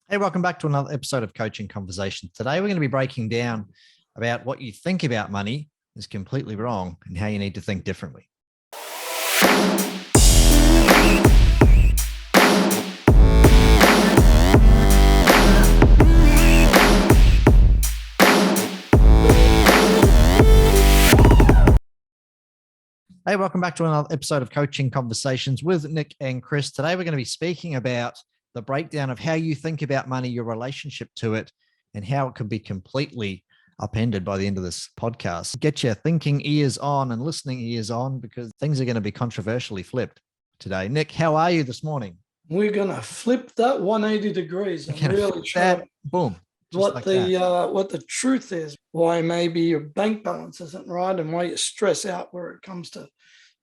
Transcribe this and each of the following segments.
Hey, welcome back to another episode of Coaching Conversation. Today, we're going to be breaking down about what you think about money is completely wrong and how you need to think differently. Hey, welcome back to another episode of Coaching Conversations with Nick and Chris. Today, we're going to be speaking about the breakdown of how you think about money, your relationship to it, and how it could be completely upended by the end of this podcast. Get your thinking ears on and listening ears on, because things are going to be controversially flipped today. Nick, how are you this morning? We're going to flip that 180 degrees and really show that, boom, what the truth is, why maybe your bank balance isn't right, and why you stress out where it comes to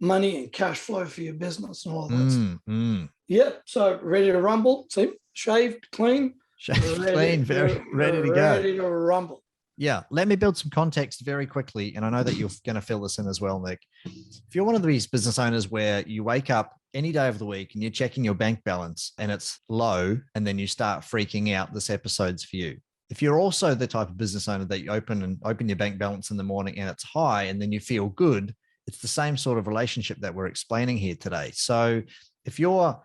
money and cash flow for your business and all that stuff. Yep. So ready to rumble? See, shaved, clean, ready to go. Ready to rumble. Yeah. Let me build some context very quickly. And I know that you're going to fill this in as well, Nick. If you're one of these business owners where you wake up any day of the week and you're checking your bank balance and it's low, and then you start freaking out, this episode's for you. If you're also the type of business owner that you open your bank balance in the morning and it's high and then you feel good, it's the same sort of relationship that we're explaining here today. So if you're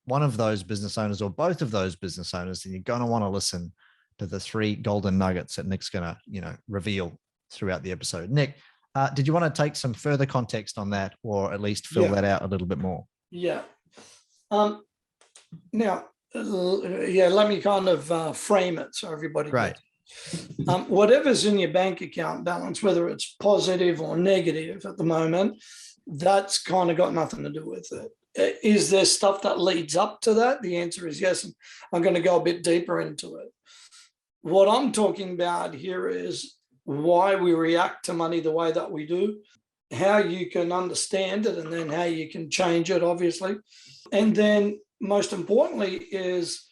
one of those business owners or both of those business owners, then you're going to want to listen to the 3 golden nuggets that Nick's going to, reveal throughout the episode. Nick, did you want to take some further context on that, or at least fill that out a little bit more? Yeah. Now, let me kind of frame it so everybody gets it. Whatever's in your bank account balance, whether it's positive or negative at the moment, that's kind of got nothing to do with it. Is there stuff that leads up to that? The answer is yes. And I'm going to go a bit deeper into it. What I'm talking about here is why we react to money the way that we do, how you can understand it, and then how you can change it, obviously. And then most importantly is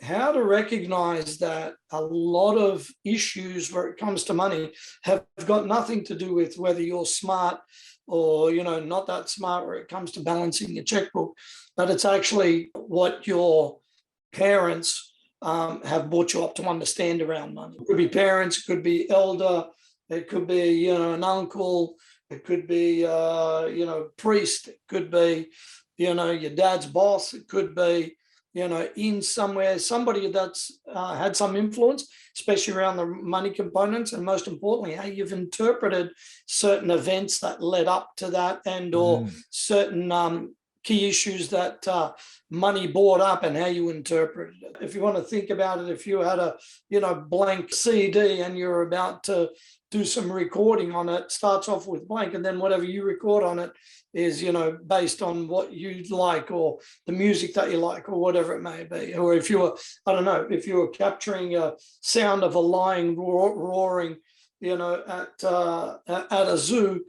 how to recognize that a lot of issues where it comes to money have got nothing to do with whether you're smart or, not that smart where it comes to balancing your checkbook, but it's actually what your parents have brought you up to understand around money. It could be parents, it could be elder, it could be, an uncle, it could be, priest, it could be, your dad's boss, it could be, in somewhere, somebody that's had some influence, especially around the money components, and most importantly, how you've interpreted certain events that led up to that, and or certain key issues that money brought up and how you interpreted it. If you want to think about it, if you had a, blank CD and you're about to do some recording on it, starts off with blank, and then whatever you record on it is, based on what you like or the music that you like or whatever it may be. Or if you were, if you were capturing a sound of a lion roaring, at a zoo,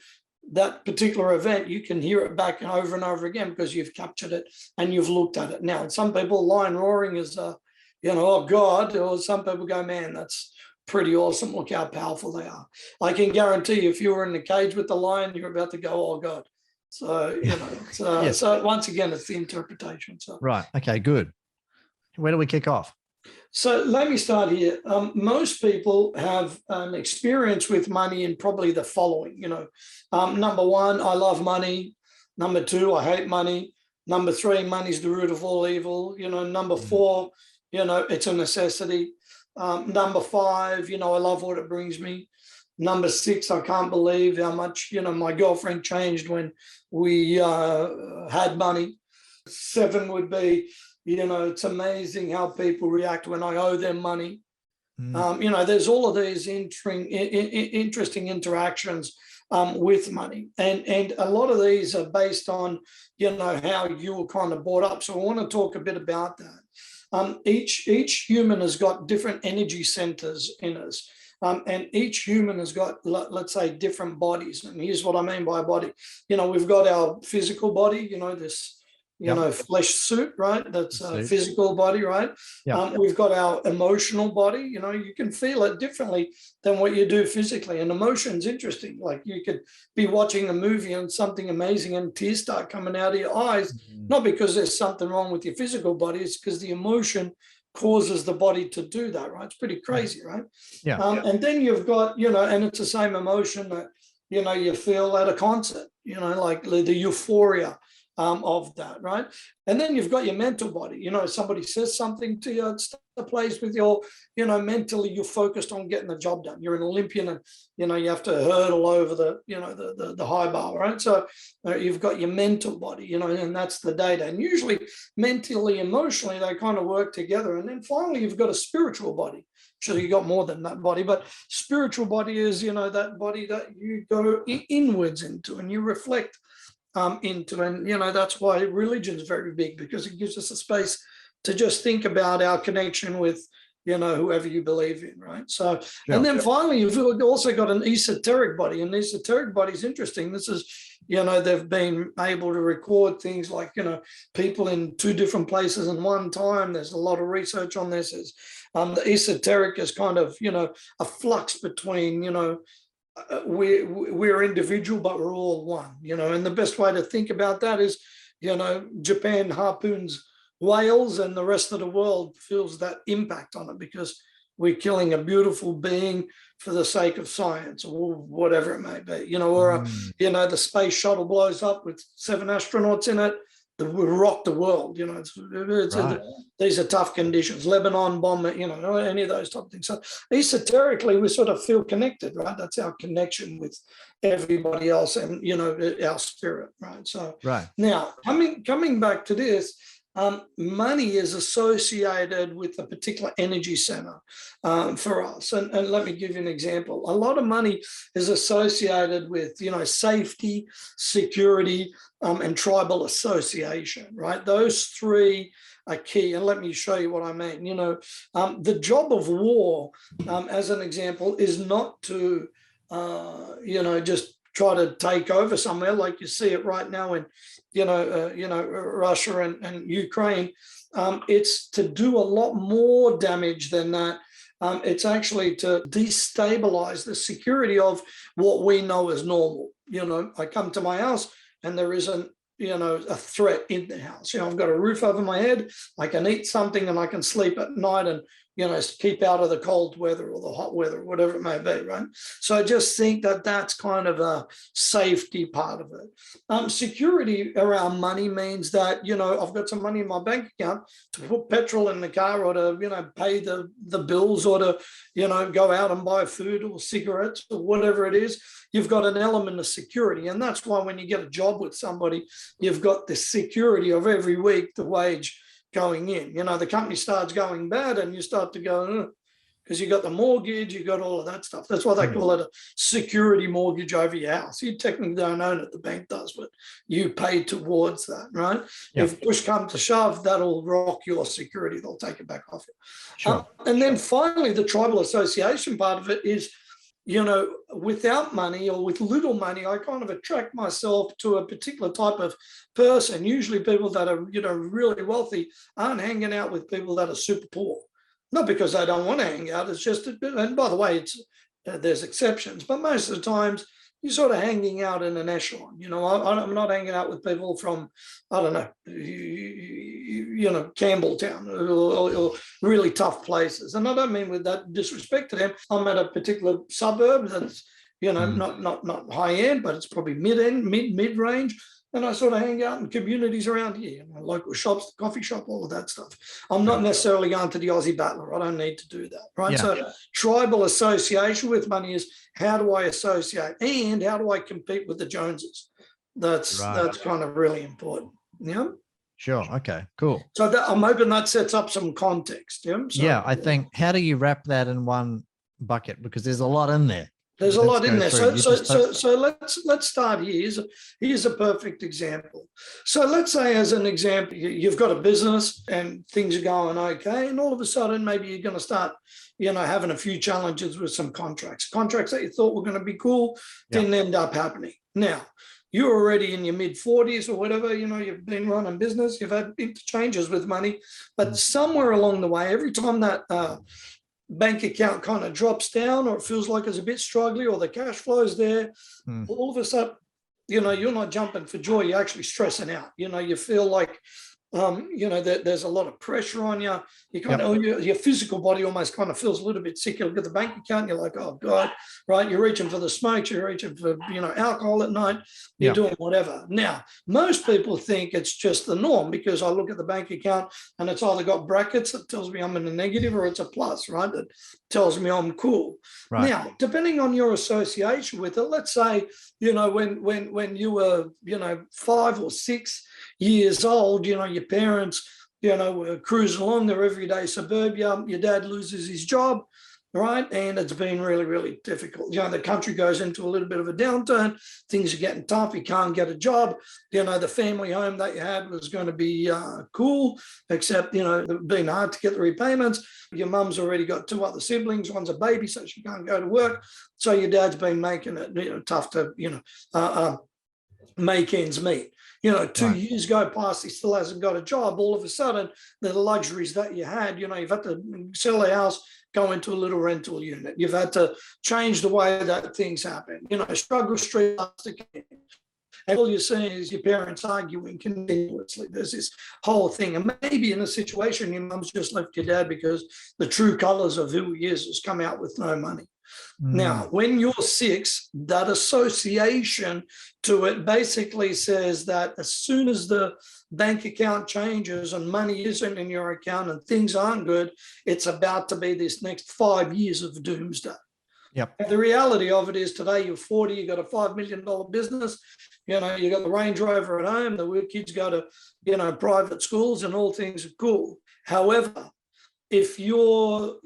that particular event, you can hear it back and over again because you've captured it and you've looked at it. Now, some people, lion roaring is, oh God, or some people go, man, that's pretty awesome. Look how powerful they are. I can guarantee you, if you were in the cage with the lion, you're about to go, oh God. So, yes. So once again, it's the interpretation. So. Right. Okay, good. Where do we kick off? So let me start here. Most people have an experience with money in probably the following, number 1, I love money. Number 2, I hate money. Number 3, money's the root of all evil. Number 4, it's a necessity. Number 5, I love what it brings me. Number 6, I can't believe how much, my girlfriend changed when we had money. 7 would be, it's amazing how people react when I owe them money. There's all of these interesting interactions with money. And a lot of these are based on, how you were kind of brought up. So I want to talk a bit about that. Each human has got different energy centers in us. And each human has got, let's say, different bodies. And here's what I mean by body. We've got our physical body, this flesh suit, right? That's a physical body, right? We've got our emotional body. You can feel it differently than what you do physically. And emotion's interesting. Like you could be watching a movie and something amazing and tears start coming out of your eyes, not because there's something wrong with your physical body, it's because the emotion causes the body to do that, right? It's pretty crazy, right? Yeah. And then you've got, and it's the same emotion that, you feel at a concert, like the euphoria of that, right? And then you've got your mental body. Somebody says something to you, it's the place with your, mentally you're focused on getting the job done. You're an Olympian, and you have to hurdle over the high bar, right? So you've got your mental body, and that's the data. And usually mentally, emotionally, they kind of work together. And then finally, you've got a spiritual body. So you got more than that body, but spiritual body is, that body that you go inwards into and you reflect into. And, that's why religion is very big, because it gives us a space to just think about our connection with, whoever you believe in, right? So, and then finally, you've also got an esoteric body. And the esoteric body is interesting. This is, they've been able to record things like, people in 2 different places in one time. There's a lot of research on this. The esoteric is kind of, a flux between, we're individual, but we're all one, and the best way to think about that is, Japan harpoons whales and the rest of the world feels that impact on it because we're killing a beautiful being for the sake of science or whatever it may be, or, the space shuttle blows up with 7 astronauts in it. We rock the world, right. These are tough conditions. Lebanon bomb, any of those type of things. So esoterically, we sort of feel connected, right? That's our connection with everybody else, and our spirit, right? So now coming back to this. Money is associated with a particular energy center for us. And let me give you an example. A lot of money is associated with, safety, security, and tribal association, right? Those 3 are key. And let me show you what I mean. The job of war, as an example, is not to, just try to take over somewhere like you see it right now in, Russia and Ukraine. It's to do a lot more damage than that. It's actually to destabilize the security of what we know as normal. I come to my house and there isn't, a threat in the house. I've got a roof over my head. I can eat something and I can sleep at night and, keep out of the cold weather or the hot weather, whatever it may be, right? So I just think that that's kind of a safety part of it. Security around money means that, I've got some money in my bank account to put petrol in the car or to, pay the bills or to, go out and buy food or cigarettes or whatever it is. You've got an element of security. And that's why when you get a job with somebody, you've got the security of every week, the wage going in. The company starts going bad and you start to go, because you got the mortgage, you got all of that stuff. That's why they call it a security mortgage over your house. You technically don't own it, the bank does, but you pay towards that, right? Yeah. If push comes to shove, that'll rock your security. They'll take it back off you. Sure. And then finally, the tribal association part of it is, without money or with little money, I kind of attract myself to a particular type of person. Usually people that are, really wealthy aren't hanging out with people that are super poor. Not because they don't want to hang out. It's just, and by the way, there's exceptions, but most of the times you're sort of hanging out in an echelon. I'm not hanging out with people from, I don't know, Campbelltown or really tough places. And I don't mean with that disrespect to them. I'm at a particular suburb that's, not high end, but it's probably mid range. And I sort of hang out in communities around here, local shops, coffee shop, all of that stuff. I'm not necessarily going to the Aussie Battler. I don't need to do that, right? So tribal association with money is how do I associate and how do I compete with the Joneses? That's kind of really important. Yeah. Sure. Okay, cool. So I'm hoping that sets up some context. Yeah. So, I think, how do you wrap that in one bucket? Because there's a lot in there. There's a lot in there. So let's start here. Here's a perfect example. So let's say, as an example, you've got a business and things are going okay, and all of a sudden maybe you're going to start, having a few challenges with some contracts that you thought were going to be cool didn't end up happening. Now, you're already in your mid-40s or whatever, you've been running business, you've had interchanges with money, but somewhere along the way, every time that bank account kind of drops down or it feels like it's a bit struggling or the cash flow is there, all of a sudden, you're not jumping for joy, you're actually stressing out. You feel like There's a lot of pressure on you. You kind of, your physical body almost kind of feels a little bit sick. You look at the bank account, and you're like, oh God, right? You're reaching for the smokes, you're reaching for, alcohol at night, you're doing whatever. Now, most people think it's just the norm because I look at the bank account and it's either got brackets that tells me I'm in a negative or it's a plus, right? That tells me I'm cool. Right. Now, depending on your association with it, let's say, when you were, 5 or 6 years old, your parents, were cruising along their everyday suburbia, your dad loses his job, right? And it's been really, really difficult. The country goes into a little bit of a downturn, things are getting tough, you can't get a job, the family home that you had was going to be cool, except, it's been hard to get the repayments. Your mum's already got 2 other siblings, one's a baby, so she can't go to work. So your dad's been making it, tough to, make ends meet. 2 years go past, he still hasn't got a job. All of a sudden, the luxuries that you had, you've had to sell a house, go into a little rental unit. You've had to change the way that things happen. Struggle street. And all you're seeing is your parents arguing continuously. There's this whole thing. And maybe in a situation, your mum's just left your dad because the true colors of who he is has come out with no money. Now, when you're 6, that association to it basically says that as soon as the bank account changes and money isn't in your account and things aren't good, it's about to be this next 5 years of doomsday. Yep. And the reality of it is today you're 40, you got a $5 million business, you got the Range Rover at home, the kids go to, private schools and all things are cool. However, if you're,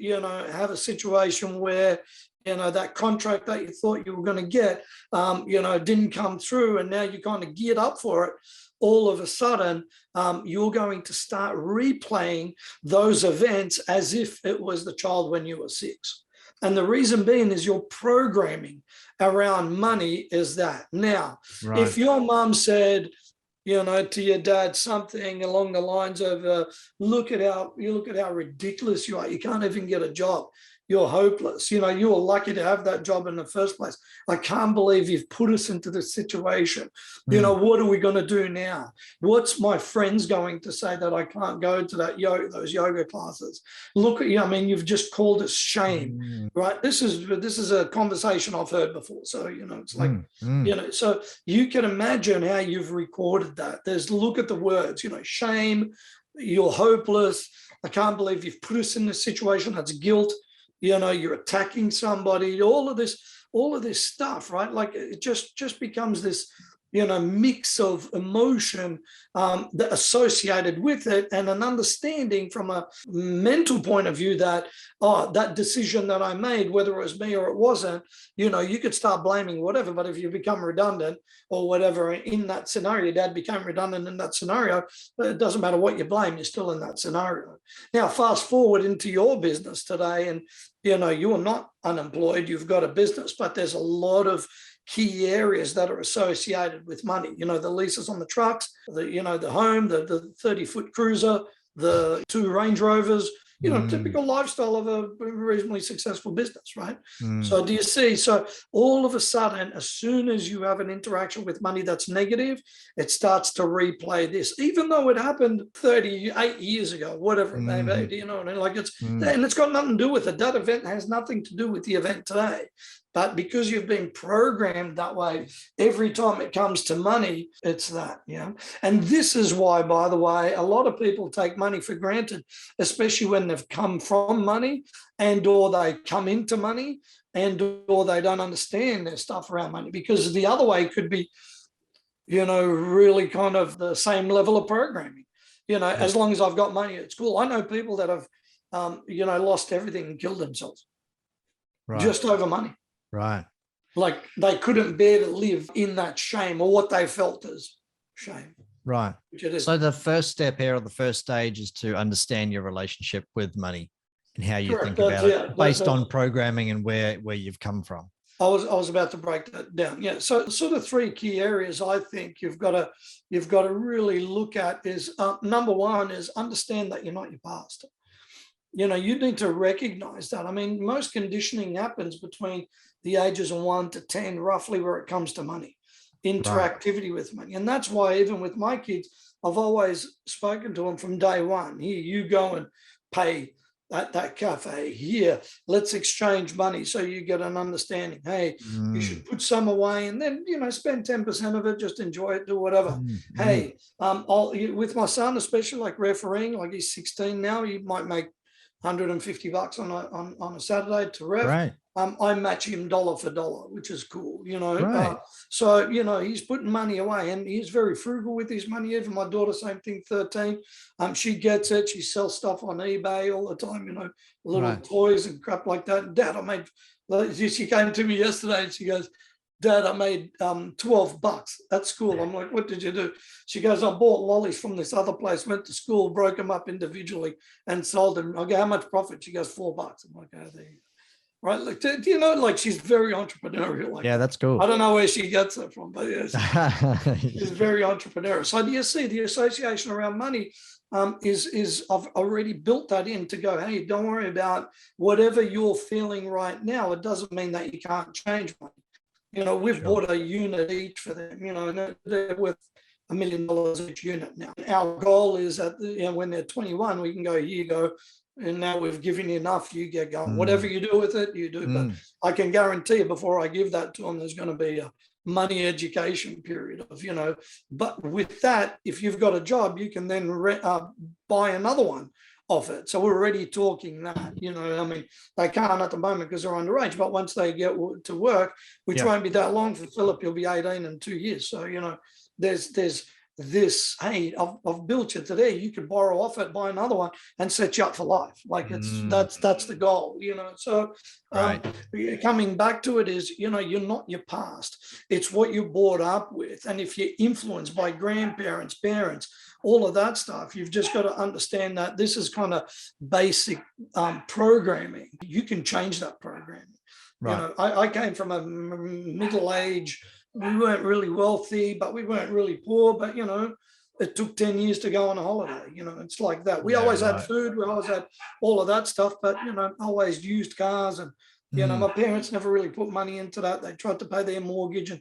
have a situation where, that contract that you thought you were going to get, didn't come through and now you're kind of geared up for it, all of a sudden, you're going to start replaying those events as if it was the child when you were 6. And the reason being is your programming around money is that. Now, if your mom said, to your dad something along the lines of, look at how ridiculous you are. You can't even get a job. You're hopeless. You were lucky to have that job in the first place. I can't believe you've put us into this situation. What are we going to do now? What's my friends going to say that I can't go to those yoga classes? Look at you. I mean, you've just called us shame, right? This is a conversation I've heard before. So, it's like, so you can imagine how you've recorded that. Look at the words, shame, you're hopeless. I can't believe you've put us in this situation. That's guilt. You're attacking somebody, all of this stuff, right? Like it just becomes this, mix of emotion that associated with it and an understanding from a mental point of view that, that decision that I made, whether it was me or it wasn't, you could start blaming whatever, but if you become redundant or whatever in that scenario, dad became redundant in that scenario, it doesn't matter what you blame, you're still in that scenario. Now, fast forward into your business today and, you are not unemployed, you've got a business, but there's a lot of key areas that are associated with money. The leases on the trucks, the home, the 30-foot cruiser, the 2 Range Rovers, typical lifestyle of a reasonably successful business, right? So do you see? So all of a sudden, as soon as you have an interaction with money that's negative, it starts to replay this, even though it happened 38 years ago, whatever it may be, like and it's got nothing to do with it. That event has nothing to do with the event today. But because you've been programmed that way, every time it comes to money, it's that, And this is why, by the way, a lot of people take money for granted, especially when they've come from money and or they come into money and or they don't understand their stuff around money. Because the other way could be, really kind of the same level of programming. As long as I've got money at school. I know people that have, lost everything and killed themselves just over money. Right. Like they couldn't bear to live in that shame or what they felt as shame. Right. So the first step here or the first stage is to understand your relationship with money and how you think about it based on programming and where you've come from. I was about to break that down. Yeah. So sort of 3 key areas I think you've got to really look at is number 1 is understand that you're not your past. You need to recognize that. I mean, most conditioning happens between the ages of 1 to 10, roughly, where it comes to money, interactivity with money. And that's why even with my kids, I've always spoken to them from day one. Here, you go and pay at that cafe. Here, let's exchange money so you get an understanding. Hey, you should put some away and then, spend 10% of it, just enjoy it, do whatever. Hey, with my son, especially like refereeing, like he's 16 now, he might make $150 on a Saturday to ref. Right. I match him dollar for dollar, which is cool, Right. so, he's putting money away and he's very frugal with his money. Even my daughter, same thing, 13. She gets it. She sells stuff on eBay all the time, little Right. toys and crap like that. Dad, she came to me yesterday and she goes, Dad, I made $12 at school. I'm like, what did you do? She goes, I bought lollies from this other place, went to school, broke them up individually and sold them. I go, how much profit? She goes, $4. I'm like, oh, there you go. Right. Like, do you know, like she's very entrepreneurial. Like Yeah, that's cool. I don't know where she gets it from, but yeah, she's very entrepreneurial. So do you see the association around money is I've already built that in to go, hey, don't worry about whatever you're feeling right now. It doesn't mean that you can't change money. We've bought a unit each for them, and they're worth $1 million each unit now. Our goal is that when they're 21, we can go, here you go. And now we've given you enough, you get going. Whatever you do with it, you do. But I can guarantee you before I give that to them, there's going to be a money education period of, but with that, if you've got a job, you can then buy another one off it. So we're already talking that, they can't at the moment because they're underage, but once they get to work, which won't be that long for Philip, he'll be 18 in 2 years. So, there's this, hey, I've built you today, you could borrow off it, buy another one and set you up for life. Like that's the goal, so coming back to it is, you're not your past, it's what you're brought up with. And if you're influenced by grandparents, parents, all of that stuff, you've just got to understand that this is kind of basic programming. You can change that programming. Right. I came from a middle-age, we weren't really wealthy, but we weren't really poor. But, it took 10 years to go on a holiday. It's like that. We always had food. We always had all of that stuff, but, always used cars. And, my parents never really put money into that. They tried to pay their mortgage and,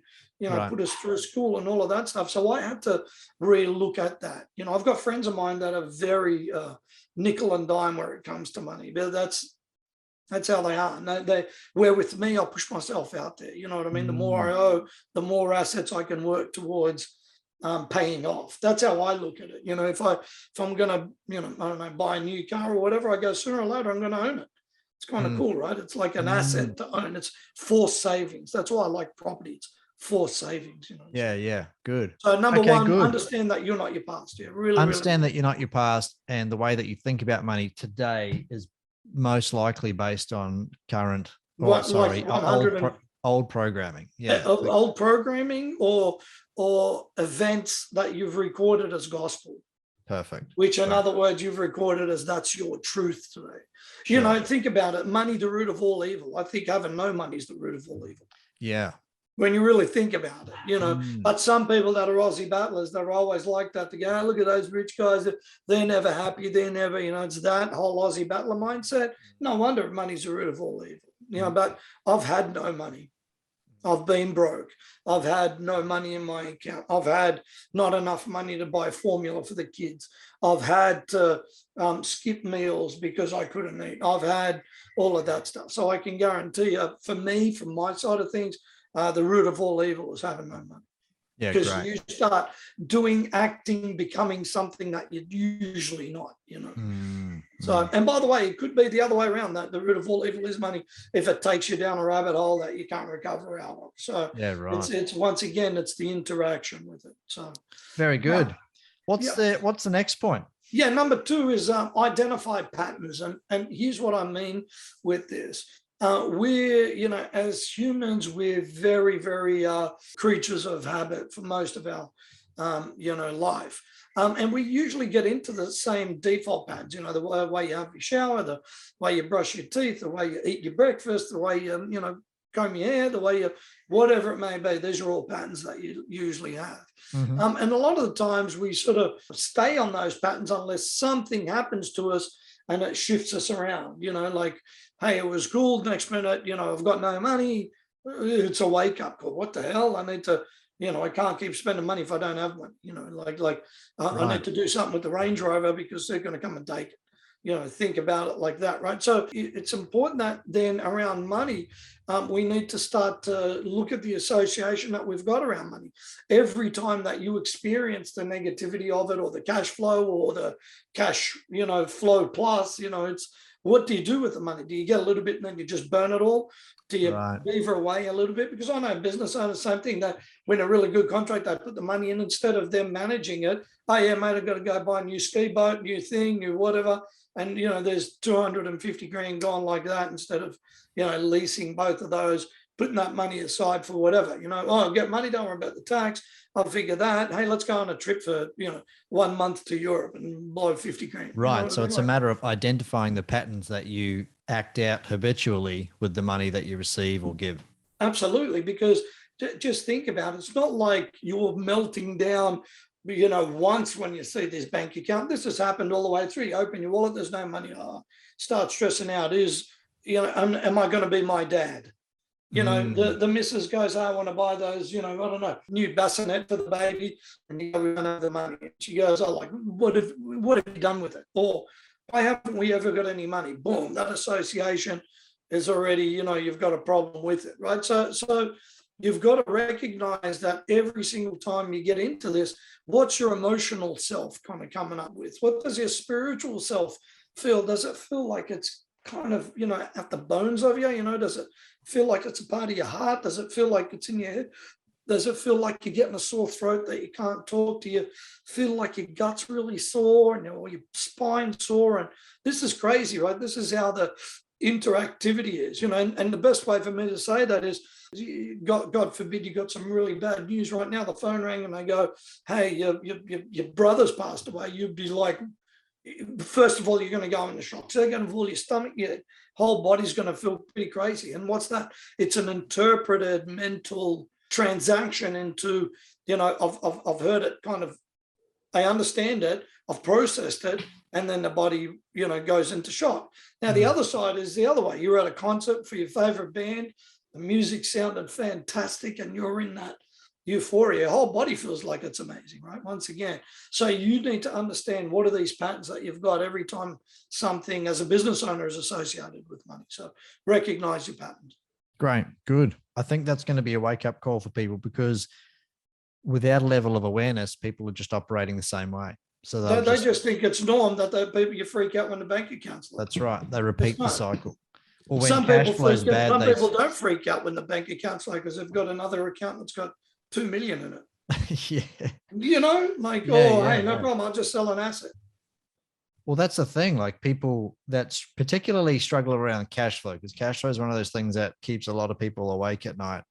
put us through school and all of that stuff. So I had to really look at that. I've got friends of mine that are very nickel and dime where it comes to money. But that's how they are. And where with me, I'll push myself out there. You know what I mean? The more I owe, the more assets I can work towards paying off. That's how I look at it. If I'm going to, I don't know, buy a new car or whatever, I go sooner or later, I'm going to own it. It's kind of cool, right? It's like an asset to own. It's forced savings. That's why I like property. It's forced savings. Yeah. Good. So number one, understand that you're not your past. Yeah, really understand that you're not your past, and the way that you think about money today is most likely based on current, old programming. Yeah, old programming or events that you've recorded as gospel. Perfect. Which, in other words, you've recorded as that's your truth today. Sure. Think about it. Money, the root of all evil. I think having no money is the root of all evil. Yeah. When you really think about it, but some people that are Aussie battlers, they're always like that. They go, oh, look at those rich guys. They're never happy. They're never, it's that whole Aussie battler mindset. No wonder money's the root of all evil. But I've had no money. I've been broke. I've had no money in my account. I've had not enough money to buy formula for the kids. I've had to skip meals because I couldn't eat. I've had all of that stuff. So I can guarantee you, for me, from my side of things, the root of all evil is having no money. Yeah, because you start acting, becoming something that you're usually not, So, and by the way, it could be the other way around, that the root of all evil is money if it takes you down a rabbit hole that you can't recover out of. So yeah, right. It's once again, it's the interaction with it. So very good. What's the next point? Yeah, number 2 is identify patterns. And here's what I mean with this. We're, as humans, we're very, very creatures of habit for most of our, life. And we usually get into the same default patterns, the way you have your shower, the way you brush your teeth, the way you eat your breakfast, the way you, comb your hair, the way you, whatever it may be. These are all patterns that you usually have. And a lot of the times we sort of stay on those patterns unless something happens to us and it shifts us around, like, hey, it was cool. Next minute, I've got no money. It's a wake up call. What the hell? I need to, I can't keep spending money if I don't have money. I Right. need to do something with the Range Rover because they're going to come and take it. Think about it like that, right? So it's important that then around money, we need to start to look at the association that we've got around money. Every time that you experience the negativity of it, or the cash flow, or the cash, flow plus, it's what do you do with the money? Do you get a little bit and then you just burn it all? Do you Right. beaver away a little bit? Because I know business owners, same thing, that win a really good contract, they put the money in instead of them managing it. Oh yeah, mate, I've got to go buy a new ski boat, new thing, new whatever. And, there's 250 grand gone like that, instead of, leasing both of those, putting that money aside for whatever, I'll get money, don't worry about the tax. I'll figure that. Hey, let's go on a trip for, 1 month to Europe and blow 50 grand. Right. So it's a matter of identifying the patterns that you act out habitually with the money that you receive or give. Absolutely. Because just think about it. It's not like you're melting down, once when you see this bank account. This has happened all the way through. You open your wallet, there's no money. Start stressing out. Am I going to be my dad? The missus goes, I want to buy those, I don't know, new bassinet for the baby. And we don't have the money. She goes, what have you done with it? Or why haven't we ever got any money? Boom, that association is already, you've got a problem with it, right? So you've got to recognize that every single time you get into this, what's your emotional self kind of coming up with? What does your spiritual self feel? Does it feel like it's kind of, at the bones of you? Does it feel like it's a part of your heart? Does it feel like it's in your head? Does it feel like you're getting a sore throat that you can't talk? Do you feel like your gut's really sore and or your spine sore? And this is crazy, right? This is how the interactivity is, and the best way for me to say that is, God forbid you got some really bad news right now. The phone rang and they go, hey, your brother's passed away. You'd be like, first of all, you're going to go into shock. Second of all, your stomach, your whole body's going to feel pretty crazy. And what's that? It's an interpreted mental transaction into, I've heard it kind of, I understand it, I've processed it, and then the body, goes into shock. Now, the other side is the other way. You're at a concert for your favorite band, the music sounded fantastic, and you're in that euphoria. Your whole body feels like it's amazing, right? Once again. So you need to understand what are these patterns that you've got every time something as a business owner is associated with money. So recognize your patterns. Great. Good. I think that's going to be a wake-up call for people, because without a level of awareness, people are just operating the same way. So they just think it's norm that people, you freak out when the bank account's low. That's right. They repeat the cycle. Or when some cash people flow is bad, people don't freak out when the bank account's low because they've got another account that's got 2 million in it. Yeah. Hey, no problem. I'll just sell an asset. Well, that's the thing. Like, people that's particularly struggle around cash flow, because cash flow is one of those things that keeps a lot of people awake at night.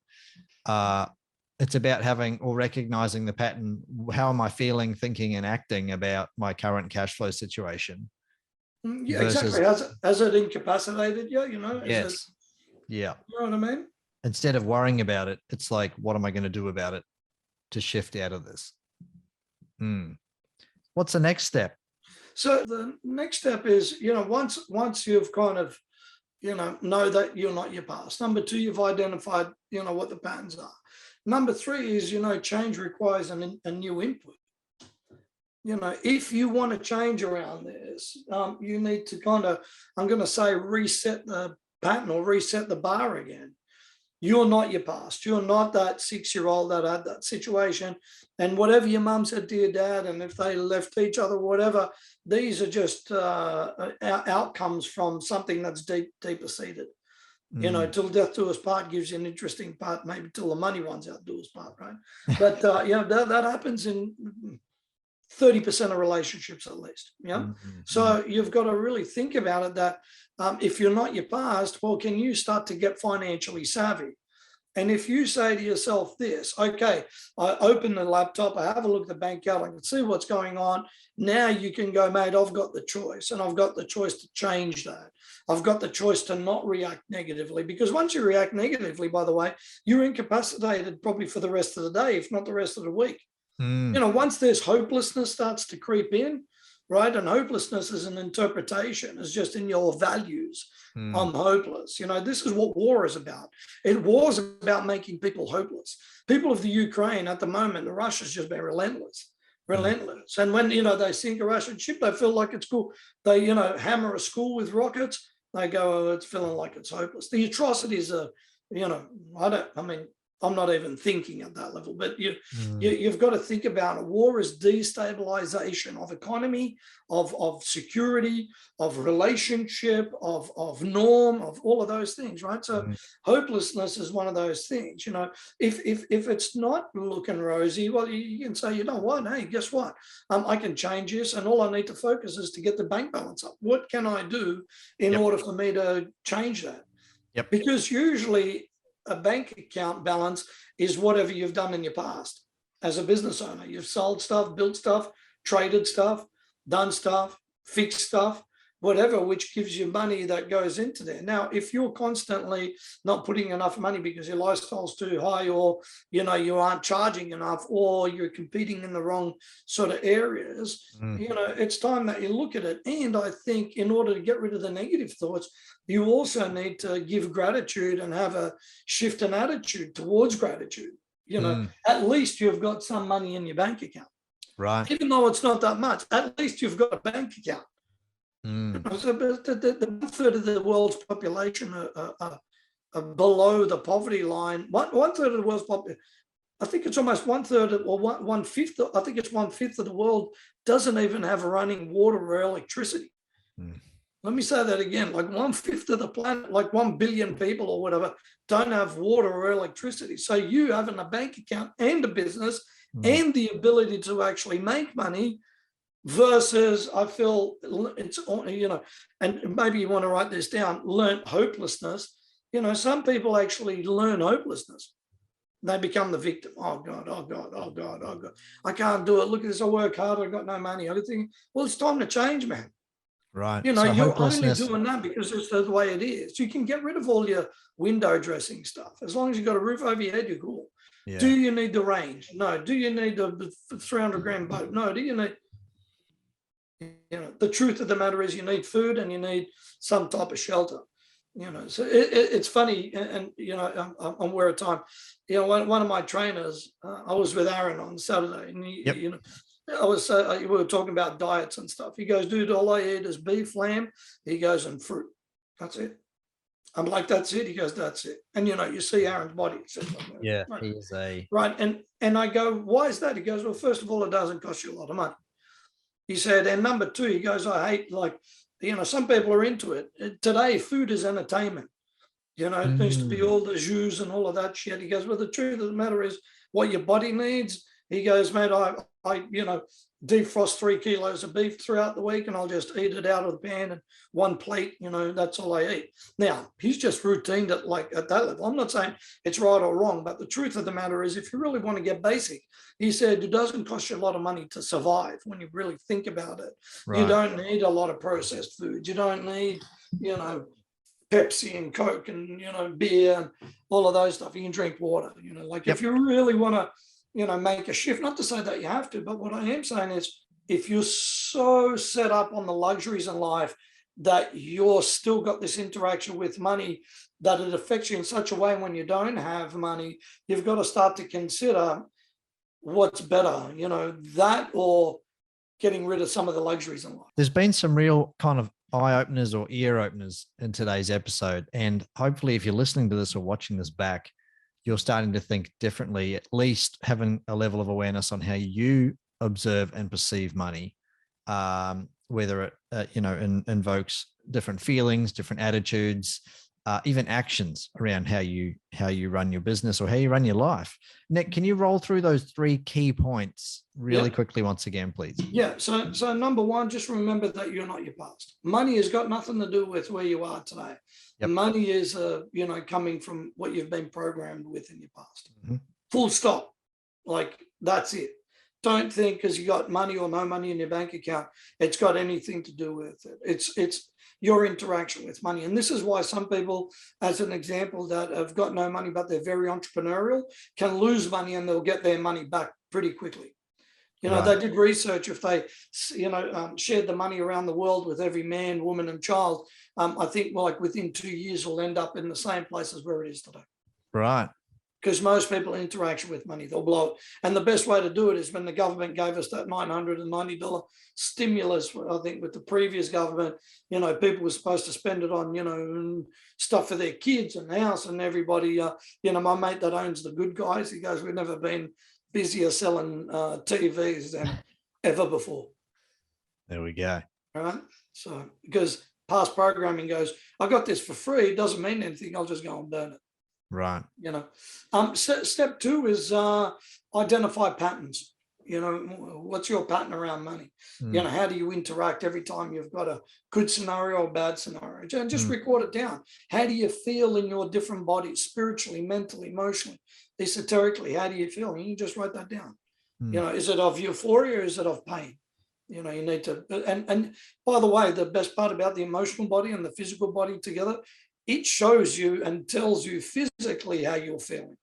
It's about having or recognizing the pattern. How am I feeling, thinking, and acting about my current cash flow situation? Yeah, exactly. Has it incapacitated you? Yes. Yeah. You know what I mean? Instead of worrying about it, it's like, what am I going to do about it to shift out of this? What's the next step? So the next step is, once you've kind of, know that you're not your past. Number 2, you've identified, what the patterns are. Number 3 is, change requires a new input. If you want to change around this, you need to kind of, I'm going to say, reset the pattern or reset the bar again. You're not your past. You're not that 6-year-old that had that situation. And whatever your mum said to your dad, and if they left each other, whatever, these are just outcomes from something that's deeper seated. Till death do us part gives you an interesting part, maybe till the money runs out do us part, right? But that happens in 30% of relationships at least. So you've got to really think about it, that if you're not your past, well, can you start to get financially savvy? And if you say to yourself this, okay, I open the laptop, I have a look at the bank account, I can see what's going on. Now you can go, mate, I've got the choice, and I've got the choice to change that. I've got the choice to not react negatively, because once you react negatively, by the way, you're incapacitated probably for the rest of the day, if not the rest of the week. Once there's hopelessness starts to creep in, right? And hopelessness is an interpretation, it's just in your values. I'm hopeless. This is what war is about. War is about making people hopeless. People of the Ukraine at the moment, the Russia's just been relentless. And when, they sink a Russian ship, they feel like it's cool. They, hammer a school with rockets. They go, oh, it's feeling like it's hopeless. The atrocities are, I'm not even thinking at that level, but you've got to think about it. War is destabilization of economy, of security, of relationship, of norm, of all of those things, right? So hopelessness is one of those things. If it's not looking rosy, well, you can say, you know what? Hey, guess what? I can change this, and all I need to focus is to get the bank balance up. What can I do in order for me to change that? Because usually a bank account balance is whatever you've done in your past as a business owner. You've sold stuff, built stuff, traded stuff, done stuff, fixed stuff, whatever, which gives you money that goes into there. Now, if you're constantly not putting enough money because your lifestyle's too high, or, you aren't charging enough, or you're competing in the wrong sort of areas, it's time that you look at it. And I think in order to get rid of the negative thoughts, you also need to give gratitude and have a shift in attitude towards gratitude. At least you've got some money in your bank account. Right. Even though it's not that much, at least you've got a bank account. So the 1/3 of the world's population are below the poverty line. One third of the world's population, I think it's almost 1/3 or 1/5. I think it's 1/5 of the world doesn't even have running water or electricity. Let me say that again, like 1/5 of the planet, like 1 billion people or whatever, don't have water or electricity. So you having a bank account and a business and the ability to actually make money versus, I feel it's, and maybe you want to write this down, learn hopelessness. Some people actually learn hopelessness. They become the victim. Oh God, oh God, oh God, oh God. I can't do it. Look at this. I work hard. I've got no money. I think, well, it's time to change, man. Right. So you're only doing that because it's the way it is. You can get rid of all your window dressing stuff. As long as you've got a roof over your head, you're cool. Yeah. Do you need the range? No. Do you need the 300-gram boat? No. Do you need, the truth of the matter is you need food and you need some type of shelter. So it's funny, and I'm aware of time. One of my trainers, I was with Aaron on Saturday, and we were talking about diets and stuff. He goes, dude, all I eat is beef, lamb. He goes, and fruit. That's it. I'm like, that's it. He goes, that's it. And you see Aaron's body. Yeah, right. He's right. And I go, why is that? He goes, well, first of all, it doesn't cost you a lot of money. He said, and number two, he goes, I hate, like, some people are into it. Today, food is entertainment. It needs to be all the jus and all of that shit. He goes, well, the truth of the matter is what your body needs. He goes, mate, I defrost 3 kilos of beef throughout the week, and I'll just eat it out of the pan and one plate, that's all I eat. Now, he's just routined it like at that level. I'm not saying it's right or wrong, but the truth of the matter is, if you really want to get basic, he said, it doesn't cost you a lot of money to survive when you really think about it. Right. You don't need a lot of processed food. You don't need, Pepsi and Coke and, beer and all of those stuff. You can drink water, if you really want to, make a shift, not to say that you have to, but what I am saying is, if you're so set up on the luxuries in life that you're still got this interaction with money that it affects you in such a way when you don't have money, you've got to start to consider what's better, that or getting rid of some of the luxuries in life. There's been some real kind of eye openers or ear openers in today's episode. And hopefully if you're listening to this or watching this back, you're starting to think differently, at least having a level of awareness on how you observe and perceive money, whether it, invokes different feelings, different attitudes, even actions around how you run your business or how you run your life. Nick, can you roll through those 3 key points really quickly once again, please? Yeah. So number one, just remember that you're not your past. Money has got nothing to do with where you are today. Yep. Money is, coming from what you've been programmed with in your past. Mm-hmm. Full stop. Like, that's it. Don't think because you got money or no money in your bank account, it's got anything to do with it. It's your interaction with money. And this is why some people, as an example, that have got no money, but they're very entrepreneurial, can lose money and they'll get their money back pretty quickly. Right. They did research. If they, shared the money around the world with every man, woman, and child, I think like within 2 years we'll end up in the same place as where it is today. Right. Because most people interaction with money, they'll blow it. And the best way to do it is when the government gave us that $990 stimulus. I think with the previous government, people were supposed to spend it on, stuff for their kids and the house and everybody. My mate that owns the Good Guys, he goes, we've never been busier selling TVs than ever before. There we go. Right. So because past programming goes, I got this for free. It doesn't mean anything. I'll just go and burn it. Right. Step 2 is identify patterns. What's your pattern around money? How do you interact every time you've got a good scenario or bad scenario? And just record it down. How do you feel in your different bodies, spiritually, mentally, emotionally, esoterically? How do you feel? And you just write that down. Is it of euphoria or is it of pain? You need to, and by the way, the best part about the emotional body and the physical body together, it shows you and tells you physically how you're feeling.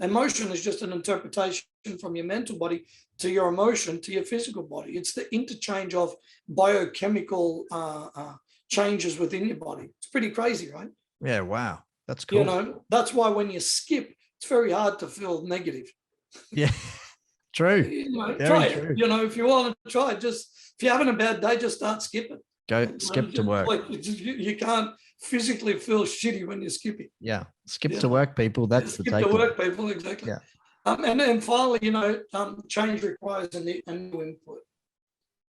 Emotion is just an interpretation from your mental body to your emotion to your physical body. It's the interchange of biochemical changes within your body. It's pretty crazy, right? Yeah. Wow. That's cool. That's why when you skip, it's very hard to feel negative. Yeah. True. Try it. If you want to try it, if you're having a bad day, just start skipping. Go skip to work. You can't physically feel shitty when you're skipping. Yeah. Skip to work, people. That's the takeaway. Skip to work, people. Exactly. Yeah. And then finally, change requires a new input.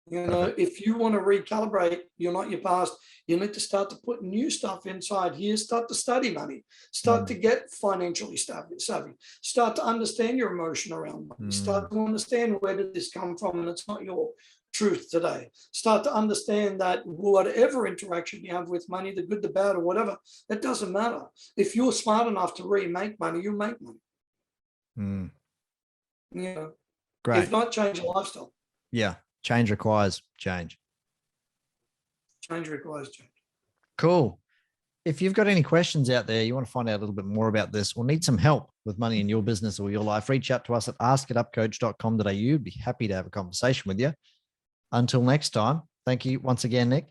If you want to recalibrate, you're not your past, you need to start to put new stuff inside here, start to study money, start to get financially savvy, start to understand your emotion around money, start to understand where did this come from and it's not your truth today. Start to understand that whatever interaction you have with money, the good, the bad, or whatever, it doesn't matter. If you're smart enough to remake money, you'll make money. Great. If not, change your lifestyle. Yeah. Change requires change. Change requires change. Cool. If you've got any questions out there, you want to find out a little bit more about this or need some help with money in your business or your life, reach out to us at askitupcoach.com.au. We'd be happy to have a conversation with you. Until next time, thank you once again, Nick.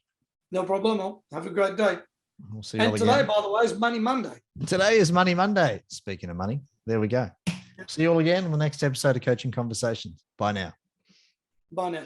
No problem. Have a great day. We'll see you all again. And today, by the way, is Money Monday. Today is Money Monday. Speaking of money, there we go. See you all again in the next episode of Coaching Conversations. Bye now. Bye now.